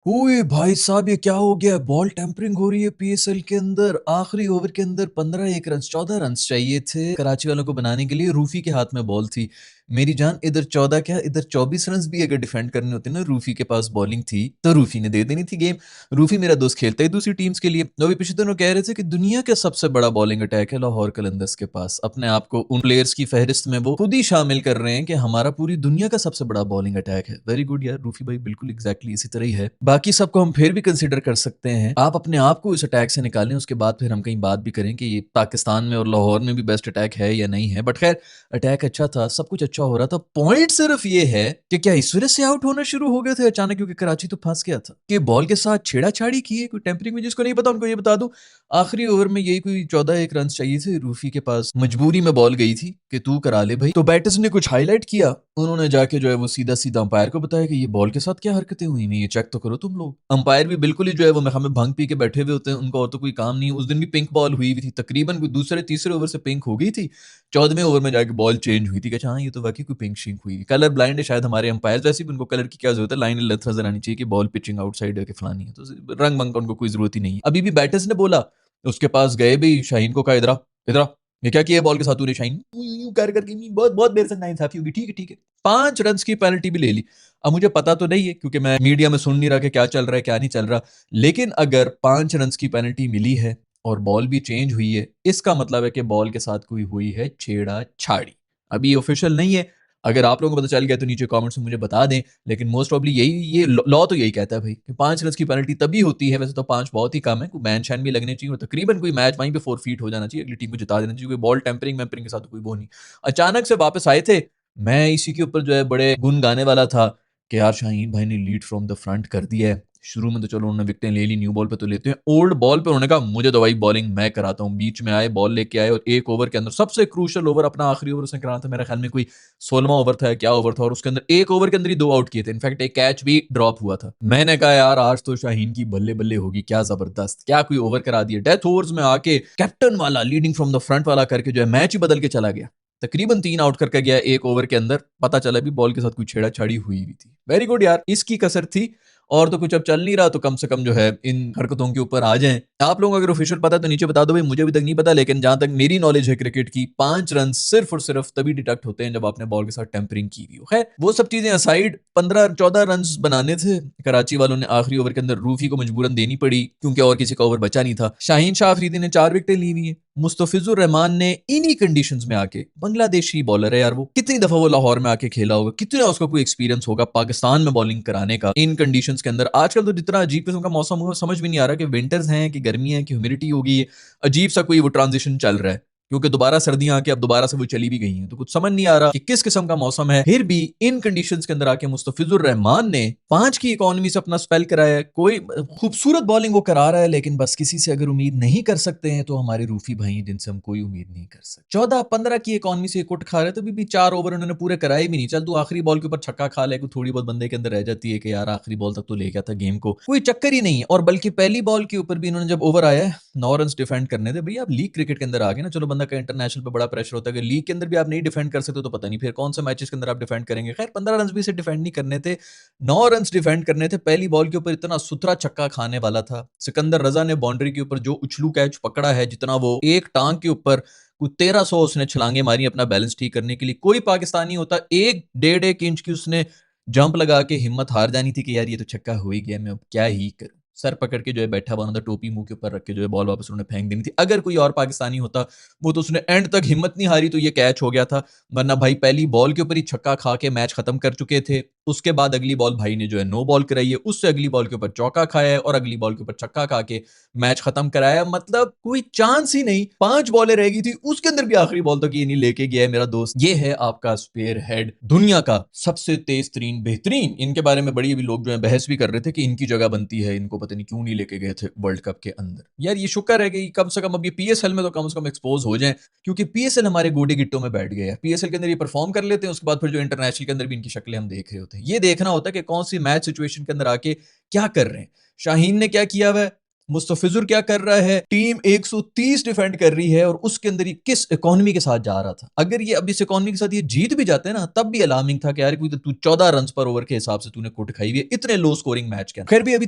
ओए भाई साहब, ये क्या हो गया? बॉल टेम्परिंग हो रही है पीएसएल के अंदर। आखिरी ओवर के अंदर 15 एक रन 14 रन चाहिए थे कराची वालों को बनाने के लिए। रूफी के हाथ में बॉल थी। मेरी जान, इधर 14 क्या, इधर 24 रन भी अगर डिफेंड करने होते ना, रूफी के पास बॉलिंग थी तो रूफी ने दे देनी थी गेम। रूफी मेरा दोस्त खेलता है दूसरी टीम्स के लिए। अभी पिछले दिनों कह रहे थे कि दुनिया का सबसे बड़ा बॉलिंग अटैक है लाहौर कलंदर्स के पास। अपने आप को उन प्लेयर्स की फहरिस्त में वो खुद ही शामिल कर रहे हैं कि हमारा पूरी दुनिया का सबसे बड़ा बॉलिंग अटैक है। वेरी गुड यार रूफी भाई, बिल्कुल एग्जैक्टली इसी तरह ही है। बाकी सबको हम फिर भी कंसिडर कर सकते हैं। आप अपने आप को इस अटैक से निकालें, उसके बाद फिर हम कहीं बात भी करें कि ये पाकिस्तान में और लाहौर में भी बेस्ट अटैक है या नहीं है। बट खैर, अटैक अच्छा था, सब कुछ अच्छा हो रहा था। पॉइंट सिर्फ ये है कि क्या इस वजह से आउट होना शुरू हो गए थे अचानक, क्योंकि कराची तो फंस गया था कि बॉल के साथ छेड़ाछाड़ी की है कोई टेम्परिंग में। जिसको नहीं पता उनको ये बता दूं, आखिरी ओवर में यही कोई 14 एक रन चाहिए थे। रूफी के पास मजबूरी में बॉल गई थी कि तू करा ले भाई। तो बैटर्स ने कुछ हाईलाइट किया, उन्होंने जाके जो है वो सीधा सीधा अंपायर को बताया कि ये बॉल के साथ क्या हरकतें हुई हैं, ये चेक तो करो तुम लोग। अंपायर भी बिल्कुल ही जो है वो हमें भंग पी के बैठे हुए होते हैं, उनको और तो कोई काम नहीं। उस दिन भी पिंक बॉल हुई हुई थी, तकरीबन कोई दूसरे तीसरे ओवर से पिंक हो गई थी। 14वें ओवर में जाके बॉल चेंज हुई थी कि हाँ ये तो वाकई कोई पिंक शिंक हुई। कलर ब्लाइंड है शायद हमारे अंपायर, वैसे भी उनको कलर की क्या जरूरत है, लाइन लेंथ नजर आनी चाहिए कि बॉल पिचिंग आउटसाइड है कि फलानी है, तो रंग मंग का उनको कोई जरूरत ही नहीं है। अभी भी बैटर्स ने बोला, उसके पास गए भी, शाहीन को कहा इधर इधर ये क्या किया बॉल के साथ तूने शाहीन, यूं यूं कर करके बहुत बहुत मेरे साथ नाइंसाफी होगी। ठीक है ठीक है, 5 रन की पेनल्टी भी ले ली। अब मुझे पता तो नहीं है क्योंकि मैं मीडिया में सुन नहीं रहा कि क्या चल रहा है क्या नहीं चल रहा, लेकिन अगर 5 रन की पेनल्टी मिली है और बॉल भी चेंज हुई है, इसका मतलब है कि बॉल के साथ कोई हुई है छेड़ाछाड़ी। अभी ऑफिशियल नहीं है, अगर आप लोगों को पता चल गया तो नीचे कमेंट्स में मुझे बता दें। लेकिन मोस्ट प्रॉब्ली यही, ये लॉ तो यही कहता है भाई कि 5 रन की पेनल्टी तभी होती है। वैसे तो 5 बहुत ही कम है, कोई बैन शैन भी लगने चाहिए और तकरीबन कोई मैच वहीं पे 4 फीट हो जाना चाहिए, अगली टीम को जिता देना चाहिए। कोई बॉल टेम्परिंग वेम्परिंग के साथ तो कोई वो नहीं। अचानक से वापस आए थे, मैं इसी के ऊपर जो है बड़े गुन गाने वाला था कि यार शाहीन भाई ने लीड फ्रॉम द फ्रंट कर दिया है। शुरू में तो चलो उन्होंने विकेटें ले ली, न्यू बॉल पे तो लेते हैं, ओल्ड बॉल पे उन्होंने कहा मुझे तो भाई बॉलिंग मैं कराता हूँ। बीच में आए, बॉल लेके आए और एक ओवर के अंदर सबसे क्रूशल ओवर, अपना आखिरी ओवर उसने कराना था, मेरे ख्याल में कोई 16वां ओवर था, क्या ओवर था, और उसके अंदर एक ओवर के अंदर ही 2 आउट किए थे। इनफैक्ट एक कैच भी ड्रॉप हुआ था। मैंने कहा यार आज तो शाहीन की बल्ले बल्ले होगी, क्या जबरदस्त, क्या कोई ओवर करा दिया। डेथ ओवर्स में आके कैप्टन वाला, लीडिंग फ्रॉम द फ्रंट वाला करके जो है मैच ही बदल के चला गया। तकरीबन 3 आउट करके गया एक ओवर के अंदर। पता चला भी बॉल के साथ कोई छेड़ाछाड़ी हुई भी थी। वेरी गुड यार, इसकी कसर थी। और तो कुछ अब चल नहीं रहा, तो कम से कम जो है इन हरकतों के ऊपर आ जाएं। आप लोगों को अगर ऑफिशियल पता है तो नीचे बता दो भाई, मुझे अभी तक नहीं पता। लेकिन जहां तक मेरी नॉलेज है क्रिकेट की, 5 रन सिर्फ और सिर्फ तभी डिडक्ट होते हैं जब आपने बॉल के साथ टेम्परिंग की हुई हो। खैर वो सब चीजें असाइड, 15-14 रन बनाने थे। कराची वालों ने आखिरी ओवर के अंदर रूफी को मजबूरन देनी पड़ी क्योंकि और किसी का ओवर बचा नहीं था। शाहीन शाह अफरीदी ने 4 विकेटें ली हुई है। मुस्तफिजुर रहमान ने इन्हीं कंडीशंस में आके, बांग्लादेशी बॉलर है यार, वो कितनी दफा वो लाहौर में आके खेला होगा, कितना उसका कोई एक्सपीरियंस होगा पाकिस्तान में बॉलिंग कराने का इन कंडीशंस के अंदर। आजकल तो जितना अजीब किस्म का मौसम हुआ, समझ भी नहीं आ रहा कि विंटर्स हैं कि गर्मी है कि ह्यूमिडिटी होगी। अजीब सा कोई वो ट्रांजिशन चल रहा है क्योंकि दोबारा सर्दियां आके अब दोबारा से वो चली भी गई हैं, तो कुछ समझ नहीं आ रहा कि किस किस्म का मौसम है। फिर भी इन कंडीशंस के अंदर आके मुस्तफिजुर रहमान ने 5 की इकोनॉमी से अपना स्पेल कराया है। कोई खूबसूरत बॉलिंग वो करा रहा है, लेकिन बस किसी से अगर उम्मीद नहीं कर सकते हैं तो हमारे रूफी भाई हैं जिनसे हम कोई उम्मीद नहीं कर सकते। 14-15 की इकोनॉमी से कुट खा रहे, तो भी 4 ओवर उन्होंने पूरे कराए भी नहीं। चल तू आखिरी बॉल के ऊपर छक्का खा ले, कोई थोड़ी बहुत बंदे के अंदर रह जाती है कि यार आखिरी बॉल तक तो ले गया था गेम को, कोई चक्कर ही नहीं। और बल्कि पहली बॉल के ऊपर भी इन्होंने जब ओवर आया है, 9 रन डिफेंड करने थे। भैया आप लीग क्रिकेट के अंदर आ गए ना, चलो बंदा का इंटरनेशनल पे बड़ा प्रेशर होता है, अगर लीग के अंदर भी आप नहीं डिफेंड कर सकते तो पता नहीं फिर कौन से मैचेस के अंदर आप डिफेंड करेंगे। खैर 15 रन भी से डिफेंड नहीं करने थे, 9 रन डिफेंड करने थे। पहली बॉल के ऊपर इतना सुथरा छक्का खाने वाला था। सिकंदर रजा ने बाउंड्री के ऊपर जो उछलू कैच पकड़ा है, जितना वो एक टांग के ऊपर कुछ 1300 उसने छलांगे मारी अपना बैलेंस ठीक करने के लिए। कोई पाकिस्तानी होता 1 डेढ़ 1 इंच की उसने जंप लगा के हिम्मत हार जानी थी कि यार ये तो छक्का हो ही गया, मैं अब क्या ही करूं। सर पकड़ के जो है बैठा हुआ था, टोपी मुंह के ऊपर रख के जो है बॉल वापस उन्होंने फेंक देनी थी। अगर कोई और पाकिस्तानी होता, वो तो उसने एंड तक हिम्मत नहीं हारी तो ये कैच हो गया था। वरना भाई पहली बॉल के ऊपर ही छक्का खा के मैच खत्म कर चुके थे। उसके बाद अगली बॉल भाई ने जो है नो बॉल कराई है, उससे अगली बॉल के ऊपर चौका खाया है और अगली बॉल के ऊपर छक्का खा के मैच खत्म कराया। मतलब कोई चांस ही नहीं, 5 बॉलें रह गई थी, उसके अंदर भी आखिरी बॉल तक ये नहीं लेके गया है मेरा दोस्त। ये है आपका स्पेयर हेड, दुनिया का सबसे तेज तरीन बेहतरीन। इनके बारे में बड़ी अभी लोग जो है बहस भी कर रहे थे कि इनकी जगह बनती है, इनको पता नहीं क्यों नहीं लेके गए थे वर्ल्ड कप के अंदर। यार ये शुक्र है कि कम से कम अब ये पीएसएल में तो कम से कम एक्सपोज हो जाए, क्योंकि पीएसएल हमारे गोडे गिट्टों में बैठ गया है। पीएसएल के अंदर ये परफॉर्म कर लेते हैं, उसके बाद फिर जो इंटरनेशनल के अंदर भी इनकी शक्लें हम देख रहे होते हैं। ये देखना होता है कि कौन सी मैच सिचुएशन के अंदर आके क्या कर रहे हैं। शाहीन ने क्या किया हुआ है, मुस्तफिजुर क्या कर रहा है, टीम 130 डिफेंड कर रही है और उसके अंदर ये किस इकोनॉमी के साथ जा रहा था। अगर ये अब इस इकोनॉमी के साथ ये जीत भी जाते हैं ना, तब भी अलार्मिंग था कि यार कोई तो तू 14 रन पर ओवर के हिसाब से तूने कुट खाई हुई है इतने लो स्कोरिंग मैच के अंदर। खैर भी अभी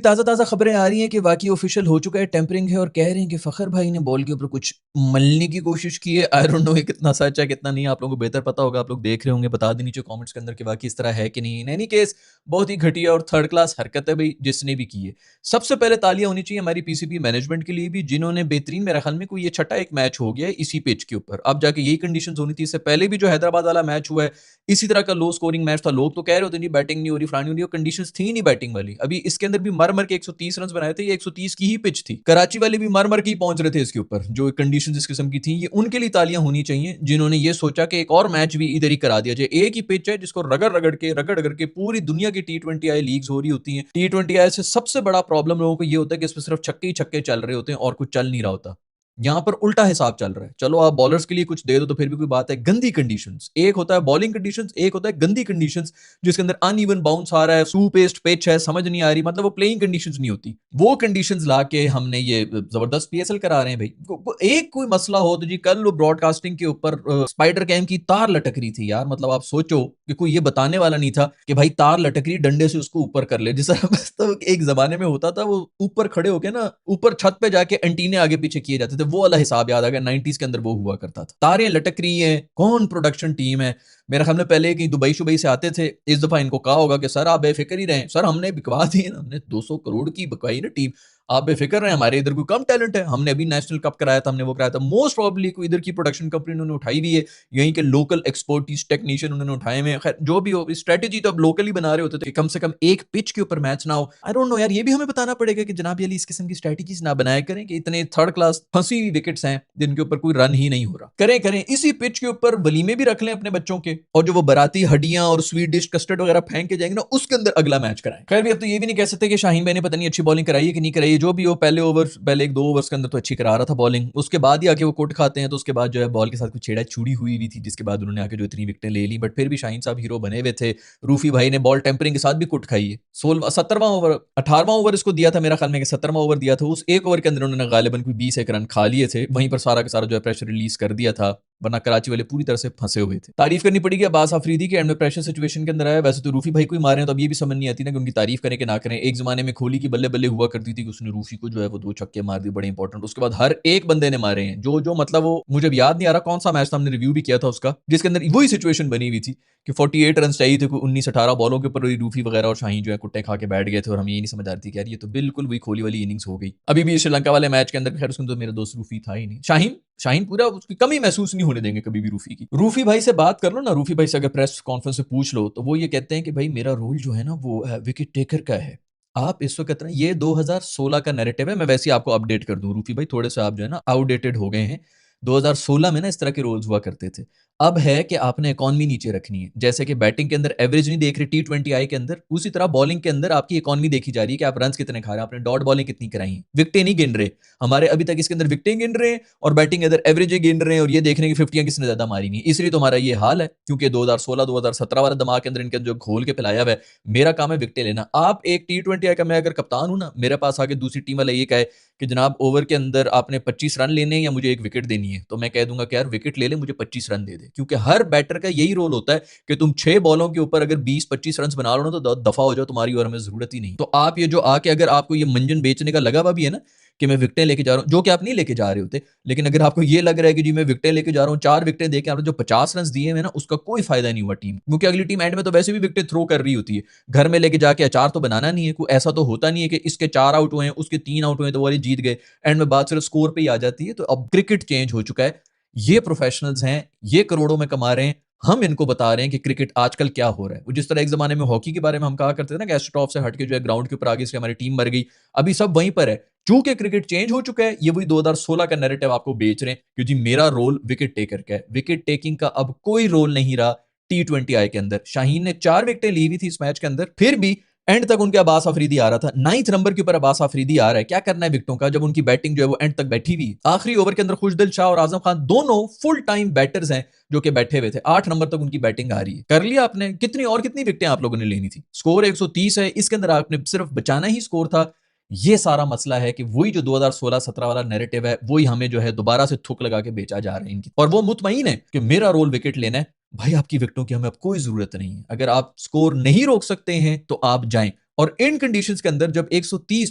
ताजा ताजा खबरें आ रही हैं कि वाकई ऑफिशियल हो चुका है, टेम्परिंग है और कह रहे हैं कि फखर भाई ने बॉल के ऊपर कुछ मलने की कोशिश की है। आई डोंट नो ये कितना सच है कितना नहीं, आप लोगों को बेहतर पता होगा, आप लोग देख रहे होंगे, बता दें नीचे कमेंट्स के अंदर कि वाकई इस तरह है कि नहीं। इन एनी केस बहुत ही घटिया और थर्ड क्लास हरकत है भाई जिसने भी की है। सबसे पहले तालियां होनी चाहिए हमारी पीसीबी मैनेजमेंट के लिए भी, जिन्होंने बेहतरीन, मेरे ख्याल में कोई ये छठा एक मैच हो गया है इसी पिच के ऊपर। अब जाके यही कंडीशंस होनी थी। इससे पहले भी जो हैदराबाद वाला मैच हुआ है इसी तरह का लो स्कोरिंग मैच था। लोग तो कह रहे होते नहीं बैटिंग नहीं हो रही, फलानी हो रही, कंडीशंस थी नहीं बैटिंग वाली। अभी इसके अंदर भी मर मर के 130 रन बनाए थे, ये 130 की ही पिच थी। कराची वाले भी मर मर के ही पहुंच रहे थे इसके ऊपर। जो कंडीशंस इस किस्म की थी, ये उनके लिए तालियां होनी चाहिए जिन्होंने ये सोचा कि एक और मैच भी इधर ही करा दिया जाए। एक ही पिच है जिसको रगड़ रगड़ के पूरी दुनिया की T20I लीग्स हो रही होती हैं। T20I से सबसे बड़ा प्रॉब्लम लोगों को ये होता है कि इसमें सिर्फ छक्के ही छक्के चल रहे होते हैं और कुछ चल नहीं रहा होता। यहां पर उल्टा हिसाब चल रहा है। चलो आप बॉलर्स के लिए कुछ दे दो तो फिर भी कोई बात है। गंदी कंडीशंस, एक होता है बॉलिंग कंडीशंस, एक होता है गंदी कंडीशंस जिसके अंदर अनइवन बाउंस आ रहा है, स्लो पेस्ड पिच है, समझ नहीं आ रही, मतलब वो प्लेइंग कंडीशंस नहीं होती। वो कंडीशंस लाके हमने ये जबरदस्त पीएसएल करा रहे हैं भाई। एक कोई मसला हो तो जी, कल वो ब्रॉडकास्टिंग के ऊपर स्पाइडर कैम की तार लटक रही थी यार। मतलब आप सोचो कि कोई ये बताने वाला नहीं था कि भाई तार लटक रही, डंडे से उसको ऊपर कर ले। जिस तरह तो एक जमाने में होता था, वो ऊपर खड़े होके ना ऊपर छत पे जाके एंटीने आगे पीछे किए जाते थे, वो वाला हिसाब याद आ गया। 90s के अंदर वो हुआ करता था। तारें लटक रही हैं, कौन प्रोडक्शन टीम है। मेरा ख्याल में पहले कहीं दुबई शुबई से आते थे, इस दफा इनको कहा होगा कि सर आप बेफिक्र ही रहें, सर हमने बिकवा दी है, हमने 200 करोड़ की बिकवाई ना टीम, आप बेफिक्र रहे, हमारे इधर कोई कम टैलेंट है, हमने अभी नेशनल कप कराया था, हमने वो कराया था। मोस्ट प्रॉब्ली कोई इधर की प्रोडक्शन कंपनी उन्होंने उठाई हुई है, यहीं के लोकल एक्सपर्टीज टेक्नीशियन उन्होंने उठाए हुए हैं। खैर जो भी हो, स्ट्रेटेजी तो अब लोकल ही बना रहे होते थे कि कम से कम एक पिच के ऊपर मैच ना हो। आई डोंट नो यार, ये भी हमें बताना पड़ेगा कि जनाब अली इस किस्म की स्ट्रेटेजीज ना बनाया करें कि इतने थर्ड क्लास फंसी हुई विकेट्स हैं जिनके ऊपर कोई रन ही नहीं हो रहा। करें करें इसी पिच के ऊपर वलीमे भी रख लें अपने बच्चों के, और जो वो बराती हड्डियां और स्वीट डिश कस्टर्ड वगैरह फेंक के जाएंगे ना, उसके अंदर अगला मैच कराएं। खैर भी अब तो ये भी नहीं कह सकते कि शाहीन भाई ने पता नहीं अच्छी बॉलिंग कराई है कि नहीं कराई है। जो भी हो, पहले ओवर, पहले एक दो ओवर्स के अंदर तो अच्छी करा रहा था बॉलिंग, उसके बाद ही आके वो कुट खाते हैं। तो उसके बाद जो है बॉल के साथ कुछ छेड़ा छुड़ी हुई थी, जिसके बाद उन्होंने आके जो इतनी विकेटें ले ली। बट फिर भी शाहीन साहब हीरो बने हुए थे। रूफी भाई ने बॉल टेम्परिंग के साथ भी कुट खाई है। 17वां ओवर, 18वां ओवर इसको दिया था मेरा ख्याल में, 17वां ओवर दिया था। उस एक ओवर के अंदर उन्होंने गालिबन कोई 20 एक रन खा लिए थे, वहीं पर सारा का सारा जो है प्रेशर रिलीज कर दिया था, वरना कराची वाले पूरी तरह से फंसे हुए थे। तारीफ करनी पड़ेगी अब्बास आफरीदी के, एंड में प्रेशर सिचुएशन के अंदर आया। वैसे तो रूफी भाई को ही मारे हैं, तो अब ये भी समझ नहीं आती ना कि उनकी तारीफ करें कि ना करें। एक जमाने में कोहली की बल्ले बल्ले हुआ करती थी कि उसने रूफी को जो है वो 2 छक्के मार दिए, बड़े इंपॉर्टेंट। उसके बाद हर एक बंदे ने मारे हैं, जो मतलब वो मुझे याद नहीं आ रहा कौन सा मैच था, हमने रिव्यू भी किया था उसका, जिसके अंदर वही सिचुएशन बनी हुई थी कि 48 रन चाहिए थे, 19-18 बॉलों के ऊपर रूफी वगैरह और शाहीन जो है कुट्टे खा के बैठ गए थे, और हमें ये नहीं समझ आ रही थी कि यार ये तो बिल्कुल वही कोहली वाली इनिंग्स हो गई। अभी भी श्रीलंका वाले मैच के अंदर, खैर उसमें तो मेरा दोस्त रूफी था ही नहीं, शाहीन शाहीन पूरा उसकी कमी महसूस नहीं होने देंगे कभी भी रूफी की। रूफी भाई से बात कर लो ना, रूफी भाई से अगर प्रेस कॉन्फ्रेंस से पूछ लो तो वो ये कहते हैं कि भाई मेरा रोल जो है ना वो विकेट टेकर का है। आप इस वक्त ना, ये 2016 का नैरेटिव है, मैं वैसे ही आपको अपडेट कर दूं रूफी भाई, थोड़े से आप जो है ना आउटडेटेड हो गए हैं। 2016 में ना इस तरह के रोल्स हुआ करते थे। अब है कि आपने इकॉनमी नीचे रखनी है, जैसे कि बैटिंग के अंदर एवरेज नहीं देख रहे T20I के अंदर, उसी तरह बॉलिंग के अंदर आपकी इकॉनमी देखी जा रही है कि आप रन कितने खा रहे हैं, आपने डॉट बॉलिंग कितनी कराई है, विकेटें नहीं गिन रहे। हमारे अभी तक इसके अंदर विकेटें गिन रहे हैं और बैटिंग अंदर एवरेज गिन रहे हैं, और ये देख रहे हैं कि 50 किसने ज्यादा मारी नहीं। इसलिए तो हमारा ये हाल है, क्योंकि 2016-2017 वाला दिमाग के अंदर इनके जो घोल के पिलाया हुआ है। मेरा काम है विकेटें लेना। आप एक T20I का, मैं अगर कप्तान हूं ना, मेरे पास आके दूसरी टीम वाला ये कहे कि जनाब ओवर के अंदर आपने 25 रन लेने हैं या मुझे एक विकेट देनी है, तो मैं कह दूंगा कि यार विकेट ले ले, मुझे 25 रन दे दे। क्योंकि हर बैटर का यही रोल होता है कि तुम 6 बॉलों के ऊपर अगर 20-25 रन बना लो ना, तो दफा हो जाओ, तुम्हारी और हमें जरूरत ही नहीं। तो आप ये जो आके अगर आपको ये मंजन बेचने का लगा हुआ भी है ना कि मैं विकेटें लेके जा रहा हूं, जो कि आप नहीं लेके जा रहे होते, लेकिन अगर आपको ये लग रहा है कि जी मैं विकेटें लेके जा रहा हूं, 4 विकेटें देके आपने जो 50 रन दिए हैं ना, उसका कोई फायदा नहीं हुआ टीम, क्योंकि अगली टीम एंड में तो वैसे भी विकेटें थ्रो कर रही होती है। घर में लेके जाके अचार तो बनाना नहीं है, कोई ऐसा तो होता नहीं है कि इसके 4 आउट हुए हैं, उसके 3 आउट हुए तो वाले जीत गए। एंड में बात सिर्फ स्कोर पे ही आ जाती है। तो अब क्रिकेट चेंज हो चुका है, ये प्रोफेशनल्स हैं, ये करोड़ों में कमा रहे हैं, हम इनको बता रहे हैं कि क्रिकेट आजकल क्या हो रहा है। वो जिस तरह एक जमाने में हॉकी के बारे में हम कहा करते थे ना कि एस्ट्रोटॉप से हट के जो है ग्राउंड के ऊपर आगे से हमारी टीम मर गई, अभी सब वहीं पर है। चूंकि क्रिकेट चेंज हो चुका है, ये वही 2016 का नैरेटिव आपको बेच रहे हैं कि जी मेरा रोल विकेट टेकर का है। विकेट टेकिंग का अब कोई रोल नहीं रहा T20I के अंदर। शाहीन ने 4 विकेटें ली हुई थी इस मैच के अंदर, फिर भी एंड तक उनके अब्बास अफरीदी आ रहा था। 9th नंबर के ऊपर अब्बास अफरीदी आ रहा है। क्या करना है विकेटों का, जब उनकी बैटिंग जो है वो एंड तक बैठी हुई। आखिरी ओवर के अंदर खुशदिल शाह और आजम खान दोनों फुल टाइम बैटर्स हैं जो कि बैठे हुए थे। 8 नंबर तक उनकी बैटिंग आ रही है। कर लिया आपने, कितनी विकेटें आप लोगों ने लेनी थी। स्कोर 130 है, इसके अंदर आपने सिर्फ बचाना ही स्कोर था। ये सारा मसला है कि वही जो 2016-17 वाला नैरेटिव है वही हमें जो है दोबारा से थुक लगा के बेचा जा रहा है इनकी, और वो मुतमईन है कि मेरा रोल विकेट लेना है। भाई आपकी विकेटों की हमें अब कोई जरूरत नहीं है, अगर आप स्कोर नहीं रोक सकते हैं तो आप जाएं। और इन कंडीशंस के अंदर जब 130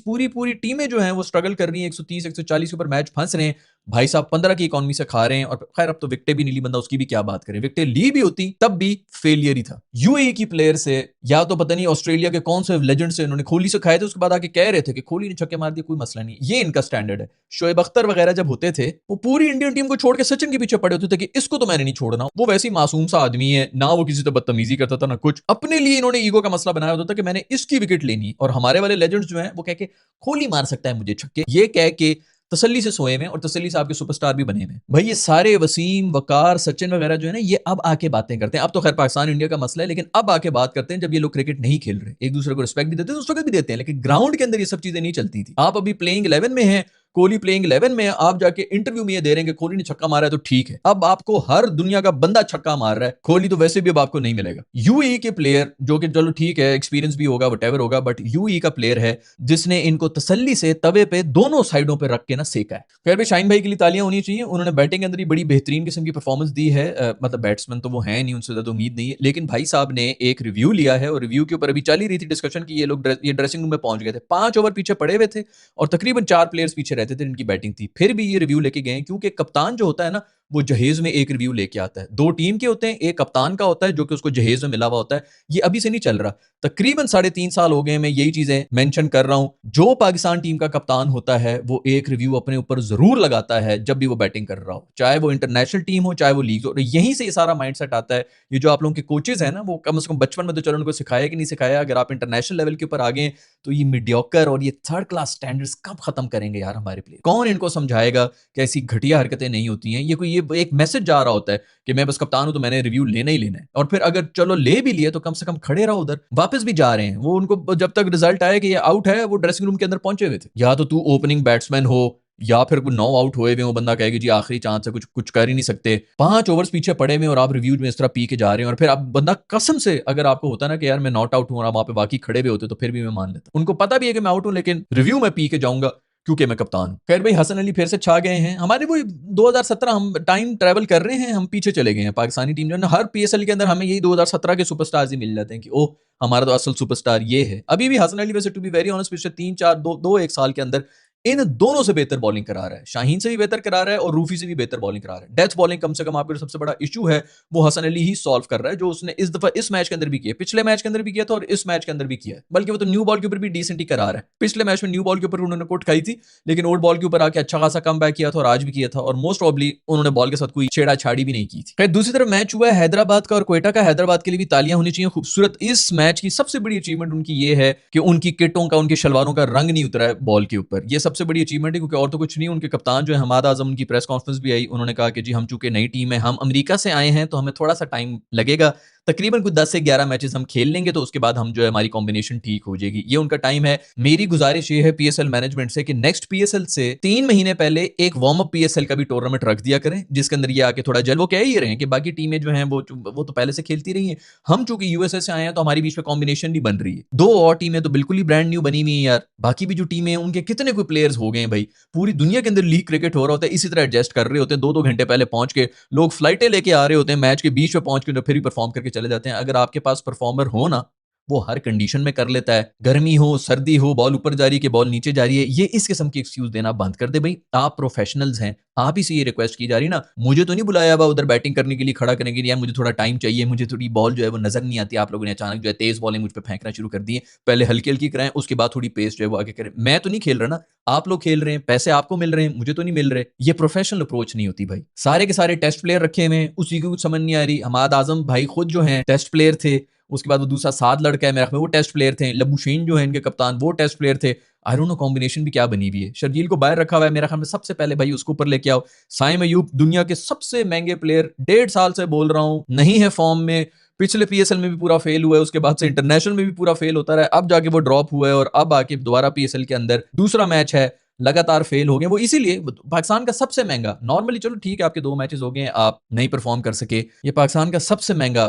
पूरी पूरी टीमें जो हैं वो स्ट्रगल कर रही हैं, 130 140 के ऊपर मैच फंस रहे हैं, भाई साहब 15 की इकोनॉमी से खा रहे हैं, और खैर अब तो विकेटें भी नहीं ली, बंदा उसकी भी क्या बात करें, विकेटें ली भी होती तब भी फेलियर ही था। यूएई की प्लेयर से या तो पता नहीं ऑस्ट्रेलिया के कौन से लेजेंड से इन्होंने कोहली से खाए थे, उसके बाद आके कह रहे थे कि कोहली ने छक्के मार दिए, कोई मसला नहीं, ये इनका स्टैंडर्ड है। शोएब अख्तर वगैरह जब होते थे वो पूरी इंडियन टीम को छोड़ के सचिन के पीछे पड़े होते थे कि इसको तो मैंने नहीं छोड़ना, वो वैसे ही मासूम सा आदमी है, ना वो किसी से बदतमीजी करता था ना कुछ, अपने लिए इन्होंने ईगो का मसला बनाया होता था कि मैंने इसकी विकेट लेनी। और हमारे वाले लेजेंड्स जो हैं वो कह के कोहली मार सकता है मुझे छक्के, ये कह के तसल्ली से सोए में और तसल्ली से आपके सुपरस्टार भी बने हुए। भाई ये सारे वसीम वकार सचिन वगैरह जो है ना, ये अब आके बातें करते हैं। अब तो खैर पाकिस्तान इंडिया का मसला है, लेकिन अब आके बात करते हैं जब ये लोग क्रिकेट नहीं खेल रहे, एक दूसरे को रिस्पेक्ट भी देते हैं, दूसरों को भी देते हैं, लेकिन ग्राउंड के अंदर ये सब चीजें नहीं चलती थी। आप अभी प्लेइंग 11 में हैं, कोहली प्लेइंग 11 में, आप जाके इंटरव्यू में ये दे रहे हैं कि कोहली ने छक्का मारा है तो ठीक है, अब आपको हर दुनिया का बंदा छक्का मार रहा है, कोहली तो वैसे भी अब आपको नहीं मिलेगा। यूएई के प्लेयर जो कि चलो ठीक है एक्सपीरियंस भी होगा वटेवर होगा, बट यूएई का प्लेयर है जिसने इनको तसल्ली से तवे पे दोनों साइडों पे रख के ना सेका है। खैर भाई शाहीन भाई के लिए तालियां होनी चाहिए, उन्होंने बैटिंग के अंदर ही बड़ी बेहतरीन किस्म की परफॉर्मेंस दी है। मतलब बैट्समैन तो वो है नहीं, उनसे ज्यादा उम्मीद नहीं है, लेकिन भाई साहब ने एक रिव्यू लिया है और रिव्यू के ऊपर अभी चल ही रही थी डिस्कशन की, ये लोग ये ड्रेसिंग रूम में पहुंच गए थे, 5 ओवर पीछे पड़े हुए थे और तकरीबन 4 प्लेयर्स पीछे रहते थे, इनकी बैटिंग थी, फिर भी ये रिव्यू लेके गए, क्योंकि कप्तान जो होता है ना वो जहेज में एक रिव्यू लेके आता है। 2 टीम के होते हैं, एक कप्तान का होता है जो कि उसको जहेज में मिला हुआ होता है। ये अभी से नहीं चल रहा, तकरीबन 3.5 साल हो गए मैं यही चीजें मेंशन कर रहा हूं। जो पाकिस्तान टीम का कप्तान होता है वो एक रिव्यू अपने ऊपर जरूर लगाता है जब भी वो बैटिंग कर रहा हो, चाहे वो इंटरनेशनल टीम हो चाहे वो लीग हो। यहीं से ये सारा माइंडसेट आता है। ये जो आप लोगों के कोचेज हैं ना, वो कम से कम बचपन में तो चलो उनको सिखाया कि नहीं सिखाया, अगर आप इंटरनेशनल लेवल के ऊपर आ गए तो ये मीडियोकर और ये थर्ड क्लास स्टैंडर्ड्स कब खत्म करेंगे यार हमारे प्लेयर? कौन इनको समझाएगा कि ऐसी घटिया हरकतें नहीं होती हैं? ये एक मैसेज जा रहा होता है कि मैं बस कप्तान हूं तो मैंने रिव्यू लेना ही लेना है, और फिर अगर चलो ले भी लिए तो कम से कम खड़े रहो उधर। वापस भी जा रहे हैं वो, उनको जब तक रिजल्ट आया कि ये आउट है वो ड्रेसिंग रूम के अंदर पहुंचे हुए थे। या तो तू ओपनिंग बैट्समैन हो या फिर 9 आउट हुए हुए वो बंदा कहेगा जी आखिरी चांस है, कुछ कुछ कर ही नहीं सकते, 5 ओवर्स पीछे पड़े हुए और आप रिव्यू में इस तरह पी के जा रहे हैं। और फिर आप बंदा कसम से अगर आपको होता ना कि यार मैं नॉट आउट हूं और आप वहां पे बाकी खड़े हुए होते तो फिर भी मैं मान लेता। उनको पता भी है कि मैं आउट हूं लेकिन रिव्यू में पी के जाऊंगा क्योंकि मैं कप्तान हूं। खैर भाई हसन अली फिर से छा गए हैं हमारे, वो 2017 हम टाइम ट्रेवल कर रहे हैं, हम पीछे चले गए हैं। पाकिस्तानी टीम जो है ना, हर पीएसएल के अंदर हमें यही 2017 के सुपरस्टार्स ही मिल जाते हैं कि ओह हमारा तो असल सुपरस्टार ये है। अभी भी हसन अली वैसे टू बी वेरी ऑनेस्ट पिछले 3 4 2 1 साल के अंदर इन दोनों से बेहतर बॉलिंग करा रहा है, शाहीन से भी बेहतर करा रहा है और रूफी से भी बेहतर बॉलिंग करा रहा है। डेथ बॉलिंग कम से कम आपका सबसे बड़ा इशू है वो हसन अली ही सॉल्व कर रहा है, जो उसने इस दफा इस मैच के अंदर भी किया, पिछले मैच के अंदर भी किया था और इस मैच के अंदर भी किया है। बल्कि वो तो न्यू बॉल के ऊपर भी डिसेंट ही करा रहा है। पिछले मैच में न्यू बॉल के ऊपर उन्होंने कोट खाई थी, लेकिन ओल्ड बॉल के ऊपर आके अच्छा खासा कम बैक किया था और आज भी किया था, और मोस्ट प्रॉब्ली उन्होंने बॉल के साथ कोई छेड़ाछाड़ी भी नहीं की थी। दूसरी तरफ मैच हुआ है हैदराबाद का और क्वेटा का। हैदराबाद के लिए भी तालियां होनी चाहिए खूबसूरत। इस मैच की सबसे बड़ी अचीवमेंट उनकी ये है कि उनकी किटों का उनकी शलवारों का रंग नहीं उतरा है बॉल के ऊपर, ये सबसे बड़ी अचीवमेंट है, क्योंकि और तो कुछ नहीं। उनके कप्तान जो है हमाद आजम, उनकी प्रेस कॉन्फ्रेंस भी आई, उन्होंने कहा कि जी हम चूंकि नई टीम है, हम अमेरिका से आए हैं तो हमें थोड़ा सा टाइम लगेगा, तकरीबन कुछ 10 से 11 मैचेस हम खेल लेंगे तो उसके बाद हम जो है हमारी कॉम्बिनेशन ठीक हो जाएगी, ये उनका टाइम है। मेरी गुजारिश ये है पीएसएल मैनेजमेंट से कि नेक्स्ट पीएसएल से 3 महीने पहले एक वार्म अप पीएसएल का भी टूर्नामेंट रख दिया करें, जिसके अंदर ये आके थोड़ा जल, वो कह ही रहे हैं कि बाकी टीमें जो हैं वो तो पहले से खेलती रही हैं, हम चूंकि यूएसए से आए हैं तो हमारी बीच में कॉम्बिनेशन नहीं बन रही है। 2 और टीमें तो बिल्कुल ही ब्रांड न्यू बनी हुई है यार, बाकी भी जो टीमें हैं उनके कितने कोई प्लेयर्स हो गए हैं भाई, पूरी दुनिया के अंदर लीग क्रिकेट हो रहा होता है, इसी तरह एडजस्ट कर रहे होते हैं, 2 2 घंटे पहले पहुंच के लोग फ्लाइटें लेके आ रहे होते हैं, मैच के बीच में पहुंच के फिर भी परफॉर्म करके चले जाते हैं। अगर आपके पास परफॉर्मर हो ना, वो हर कंडीशन में कर लेता है, गर्मी हो सर्दी हो, बॉल ऊपर जा रही है कि बॉल नीचे जा रही है, ये इस किस्म की एक्सक्यूज देना बंद कर दे भाई। आप प्रोफेशनल्स हैं, आप ही से ये रिक्वेस्ट की जा रही ना, मुझे तो नहीं बुलाया हुआ उधर बैटिंग करने के लिए खड़ा करने के लिए, यार मुझे थोड़ा टाइम चाहिए, मुझे थोड़ी बॉल जो है वो नजर नहीं आती, आप लोगों ने अचानक जो है तेज बॉलें मुझ पर फेंकना शुरू कर दी है, पहले हल्की हल्की कराएं उसके बाद थोड़ी पेस जो है वो आगे करें। मैं तो नहीं खेल रहा ना, आप लोग खेल रहे हैं, पैसे आपको मिल रहे हैं, मुझे तो नहीं मिल रहे। ये प्रोफेशनल अप्रोच नहीं होती भाई। सारे के सारे टेस्ट प्लेयर रखे हुए हैं, उसी की कुछ समझ नहीं आ रही। हमाद आजम भाई खुद जो है टेस्ट प्लेयर थे, उसके बाद वो दूसरा साद लड़का है मेरा ख्याल में वो टेस्ट प्लेयर थे, लबुशेन जो है इनके कप्तान वो टेस्ट प्लेयर थे। आई डोंट नो कॉम्बिनेशन भी क्या बनी हुई है। शर्जील को बाहर रखा हुआ है मेरा ख्याल में, सबसे पहले भाई उसको ऊपर लेके आओ। साइम अयूब दुनिया के सबसे महंगे प्लेयर, 1.5 साल से बोल रहा हूं नहीं है फॉर्म में, पिछले पीएसएल में भी पूरा फेल हुआ है, उसके बाद से इंटरनेशनल में भी पूरा फेल होता रहा, अब जाके वो ड्रॉप हुआ है और अब आके दोबारा पीएसएल के अंदर दूसरा मैच है, लगातार फेल हो गए वो। इसीलिए पाकिस्तान का सबसे महंगा, नॉर्मली चलो ठीक है आपके 2 मैचेस हो गए आप नहीं परफॉर्म कर सके, ये पाकिस्तान का सबसे महंगा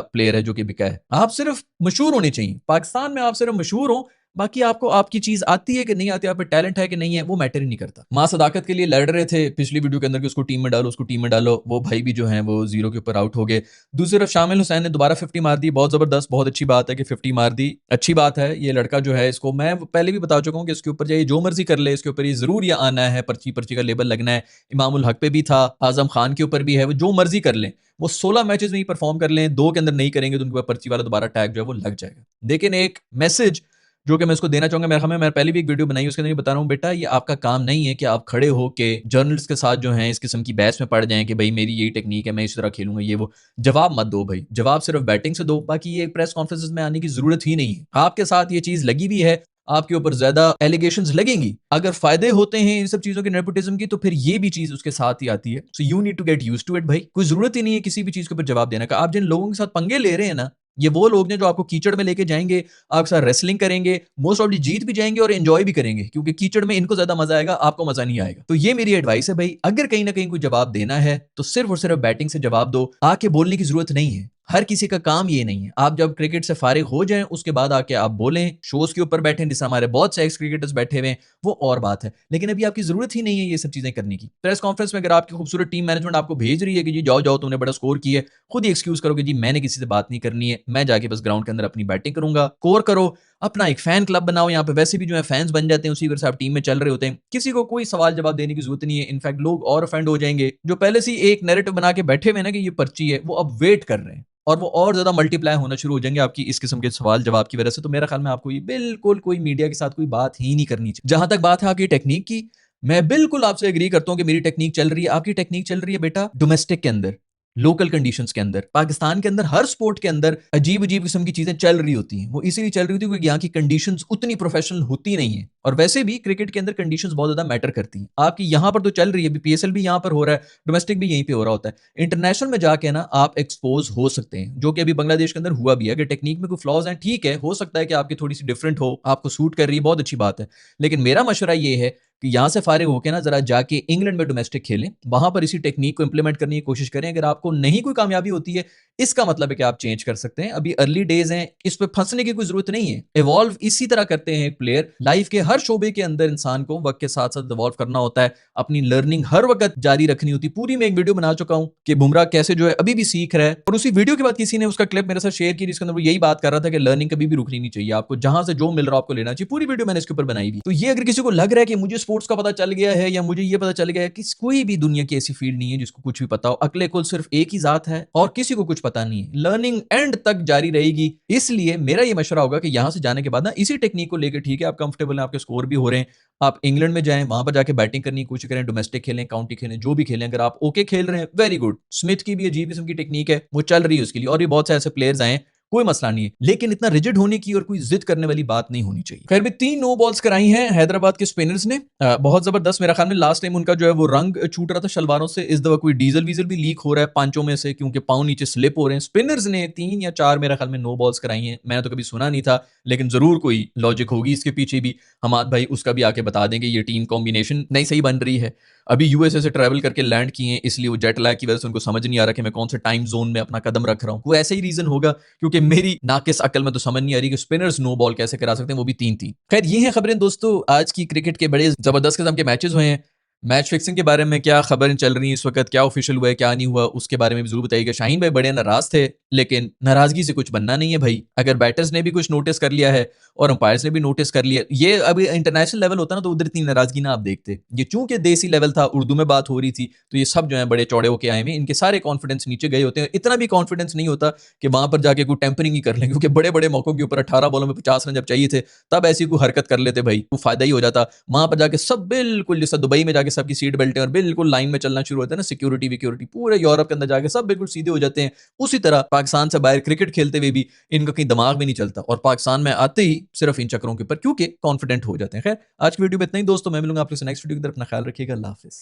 प्लेयर है जो कि बिका है। आप सिर्फ मशहूर होने चाहिए, पाकिस्तान में आप सिर्फ मशहूर हो, बाकी आपको आपकी चीज आती है कि नहीं आती, आप पे टैलेंट है कि नहीं है, वो मैटर ही नहीं करता। मां सदाकत के लिए लड़ रहे थे पिछली वीडियो के अंदर कि उसको टीम में डालो, उसको टीम में डालो, वो भाई भी जो है वो 0 के ऊपर आउट हो गए। दूसरी तरफ शामिल हुसैन ने दोबारा 50 मार दी, बहुत जबरदस्त, बहुत अच्छी बात है कि 50 मार दी, अच्छी बात है। ये लड़का जो है, इसको मैं पहले भी बता चुका हूँ कि इसके ऊपर जाइए जो मर्जी कर ले, इसके ऊपर ये जरूर ये आना है, पर्ची पर्ची का लेबल लगना है। इमामुल हक पे भी था, आजम खान के ऊपर भी है, वो जो मर्जी कर लें, वो 16 मैचेस में ही परफॉर्म कर लें, 2 के अंदर नहीं करेंगे तो उनके ऊपर पर्ची वाला दोबारा टैग जो है वो लग जाएगा। लेकिन एक मैसेज जो कि मैं उसको देना चाहूंगा, मेरे ख्याल में मैं पहले भी एक वीडियो बनाई, उसके अंदर बता रहा हूँ, बेटा ये आपका काम नहीं है कि आप खड़े हो के जर्नलिस्ट के साथ जो है इस किस्म की बहस में पड़ जाएं कि भाई मेरी यही टेक्निक है, मैं इस तरह खेलूंगा, ये वो। जवाब मत दो भाई, जवाब सिर्फ बैटिंग से दो, बाकी ये प्रेस कॉन्फ्रेंस में आने की जरूरत ही नहीं है। आपके साथ ये चीज लगी भी है, आपके ऊपर ज्यादा एलिगेशंस लगेंगी, अगर फायदे होते हैं इन सब चीजों के नेपोटिज्म की, तो फिर ये भी चीज उसके साथ ही आती है। So you need to get used to it भाई, कोई जरूरत ही नहीं है किसी भी चीज के ऊपर जवाब देने का। आप जिन लोगों के साथ पंगे ले रहे हैं ना, ये वो लोग हैं जो आपको कीचड़ में लेके जाएंगे, आपके साथ रेसलिंग करेंगे, मोस्ट ऑफ जीत भी जाएंगे और एंजॉय भी करेंगे, क्योंकि कीचड़ में इनको ज्यादा मजा आएगा, आपको मजा नहीं आएगा। तो ये मेरी एडवाइस है भाई, अगर कहीं ना कहीं कोई जवाब देना है तो सिर्फ और सिर्फ बैटिंग से जवाब दो, आके बोलने की जरूरत नहीं है। हर किसी का काम ये नहीं है। आप जब क्रिकेट से फारिग हो जाएं उसके बाद आके आप बोलें, शोज के ऊपर बैठे, जिससे हमारे बहुत से एक्स क्रिकेटर्स बैठे हुए हैं, वो और बात है। लेकिन अभी आपकी जरूरत ही नहीं है ये सब चीजें करने की। प्रेस कॉन्फ्रेंस में अगर आपकी खूबसूरत टीम मैनेजमेंट आपको भेज रही है कि जी जाओ जाओ तुमने बड़ा स्कोर किया है, खुद ही एक्सक्यूज करो कि जी मैंने किसी से बात नहीं करनी है, मैं जाके बस ग्राउंड के अंदर अपनी बैटिंग करूंगा। स्कोर करो, अपना एक फैन क्लब बनाओ, यहाँ पे वैसे भी जो है फैंस बन जाते हैं, उसी वजह से आप टीम में चल रहे होते हैं, किसी को कोई सवाल जवाब देने की जरूरत नहीं है। इनफैक्ट लोग और ऑफेंड हो जाएंगे जो पहले से एक नैरेटिव बना के बैठे हुए ना कि ये पर्ची है, वो अब वेट कर रहे हैं और वो और ज्यादा मल्टीप्लाई होना शुरू हो जाएंगे आपकी इस किस्म के सवाल जवाब की वजह से। तो मेरा ख्याल में आपको ये बिल्कुल कोई मीडिया के साथ कोई बात ही नहीं करनी चाहिए। जहां तक बात है आपकी टेक्निक की, मैं बिल्कुल आपसे एग्री करता हूं कि मेरी टेक्निक चल रही है, आपकी टेक्निक चल रही है बेटा डोमेस्टिक के अंदर, लोकल कंडीशंस के अंदर। पाकिस्तान के अंदर हर स्पोर्ट के अंदर अजीब अजीब किस्म की चीजें चल रही होती हैं, वो इसीलिए चल रही होती है क्योंकि यहाँ की कंडीशंस उतनी प्रोफेशनल होती नहीं है, और वैसे भी क्रिकेट के अंदर कंडीशंस बहुत ज्यादा मैटर करती हैं। आपकी यहाँ पर तो चल रही है, अभी पीएसएल भी यहाँ पर हो रहा है, डोमेस्टिक भी यहीं पे हो रहा होता है। इंटरनेशनल में जाके ना आप एक्सपोज हो सकते हैं, जो कि अभी बांग्लादेश के अंदर हुआ भी है। अगर टेक्निक में कोई फ्लॉज हैं, ठीक है, हो सकता है कि आपकी थोड़ी सी डिफरेंट हो, आपको सूट कर रही है, बहुत अच्छी बात है। लेकिन मेरा मशवरा ये है कि यहां से फारिग होकर ना जरा जाके इंग्लैंड में डोमेस्टिक खेलें, वहां पर इसी टेक्निक को इंप्लीमेंट करने की कोशिश करें। अगर आपको नहीं कोई कामयाबी होती है, इसका मतलब है कि आप चेंज कर सकते हैं, अभी अर्ली डेज हैं, इस पे फंसने की कोई जरूरत नहीं है। इवॉल्व इसी तरह करते हैं एक प्लेयर, लाइफ के हर शोबे के अंदर इंसान को वक्त के साथ साथ इवॉल्व करना होता है, अपनी लर्निंग हर वक्त जारी रखनी होती है। पूरी मैं एक वीडियो बना चुका हूं कि बुमराह कैसे जो है अभी भी सीख रहा है, और उसी वीडियो के बाद किसी ने उसका क्लिप मेरे साथ शेयर किया जिसके अंदर वो यही बात कर रहा था कि लर्निंग कभी भी रुकनी नहीं चाहिए, आपको जहां से जो मिल रहा है आपको लेना चाहिए। पूरी वीडियो मैंने इसके ऊपर बनाई हुई। तो ये अगर किसी को लग रहा है कि मुझे स्पोर्ट्स का पता चल गया है या मुझे ये पता चल गया है, कि कोई भी दुनिया की ऐसी फील्ड नहीं है जिसको कुछ भी पता हो। अकले कुल सिर्फ एक ही जात है और किसी को कुछ पता नहीं है। लर्निंग एंड तक जारी रहेगी। इसलिए मेरा ये मशवरा होगा कि यहां से जाने के बाद ना इसी टेक्निक को लेकर, ठीक है आप कंफर्टेबल हैं, आपके स्कोर भी हो रहे हैं, आप इंग्लैंड में जाएं, वहां पर जाके बैटिंग करने की कोशिश करें, डोमेस्टिक खेलें, काउंटी खेलें, जो भी खेलें। अगर आप ओके खेल रहे हैं, वेरी गुड। स्मिथ की भी अजीब किस्म की टेक्निक है, वो चल रही है उसके लिए, और भी बहुत से ऐसे प्लेयर्स आए, कोई मसला नहीं है। लेकिन इतना रिजिड होने की और कोई जिद करने वाली बात नहीं होनी चाहिए। खैर भी 3 नो बॉल्स कराई हैं हैदराबाद के स्पिनर्स ने, बहुत जबरदस्त। मेरा ख्याल में लास्ट टाइम उनका जो है वो रंग छूट रहा था शलवारों से, इस दफा कोई डीजल वीजल भी लीक हो रहा है पांचों में से, क्योंकि पांव नीचे स्लिप हो रहे हैं। स्पिनर्स ने 3 या 4 मेरा ख्याल में नो बॉल्स कराई हैं, मैंने तो कभी सुना नहीं था, लेकिन जरूर कोई लॉजिक होगी इसके पीछे भी। हमाद भाई उसका भी आके बता देंगे, ये टीम कॉम्बिनेशन नहीं सही बन रही है। अभी यूएसए से ट्रैवल करके लैंड किए हैं, इसलिए वो जेट लैग की वजह से उनको समझ नहीं आ रहा कि मैं कौन से टाइम जोन में अपना कदम रख रहा हूं। वो ऐसा ही रीजन होगा, क्योंकि मेरी नाकिस अकल में तो समझ नहीं आ रही कि स्पिनर्स नो बॉल कैसे करा सकते हैं, वो भी 3-3। खैर ये हैं खबरें दोस्तों, आज की क्रिकेट के बड़े जबरदस्त किस्म के मैचेस हुए हैं। मैच फिक्सिंग के बारे में क्या खबरें चल रही हैं इस वक्त, क्या ऑफिशियल हुआ है क्या नहीं हुआ, उसके बारे में भी जरूर बताइएगा। शाहीन भाई बड़े नाराज थे, लेकिन नाराजगी से कुछ बनना नहीं है भाई। अगर बैटर्स ने भी कुछ नोटिस कर लिया है और अंपायर्स ने भी नोटिस कर लिया, ये अभी इंटरनेशनल लेवल होता ना तो उधर इतनी नाराजगी ना आप देखते। ये चूंकि देसी लेवल था, उर्दू में बात हो रही थी, तो ये सब जो है बड़े चौड़े होके आए हैं, इनके सारे कॉन्फिडेंस नीचे गए होते हैं। इतना भी कॉन्फिडेंस नहीं होता कि वहां पर जाके कोई टेम्परिंग ही कर लें, क्योंकि बड़े बड़े मौकों के ऊपर 18 बॉलों में 50 रन जब चाहिए थे, तब ऐसी कोई हरकत कर लेते भाई, वो फायदा ही हो जाता। वहां पर जाके सब बिल्कुल, जैसा दुबई में जाके सबकी सीट बेल्ट और बिल्कुल लाइन में चलना शुरू होता है ना, सिक्योरिटी विक्योरिटी, पूरे यूरोप के अंदर जाके सब बिल्कुल सीधे हो जाते हैं। उसी तरह पाकिस्तान से बाहर क्रिकेट खेलते हुए भी इनका कहीं दिमाग में नहीं चलता, और पाकिस्तान में आते ही सिर्फ इन चक्करों के ऊपर क्योंकि कॉन्फिडेंट हो जाते हैं। खैर आज की वीडियो में इतना ही दोस्तों, मैं मिलूंगा आपसे नेक्स्ट वीडियो की तरफ। अपना ख्याल रखिएगा, अल्लाह हाफिज।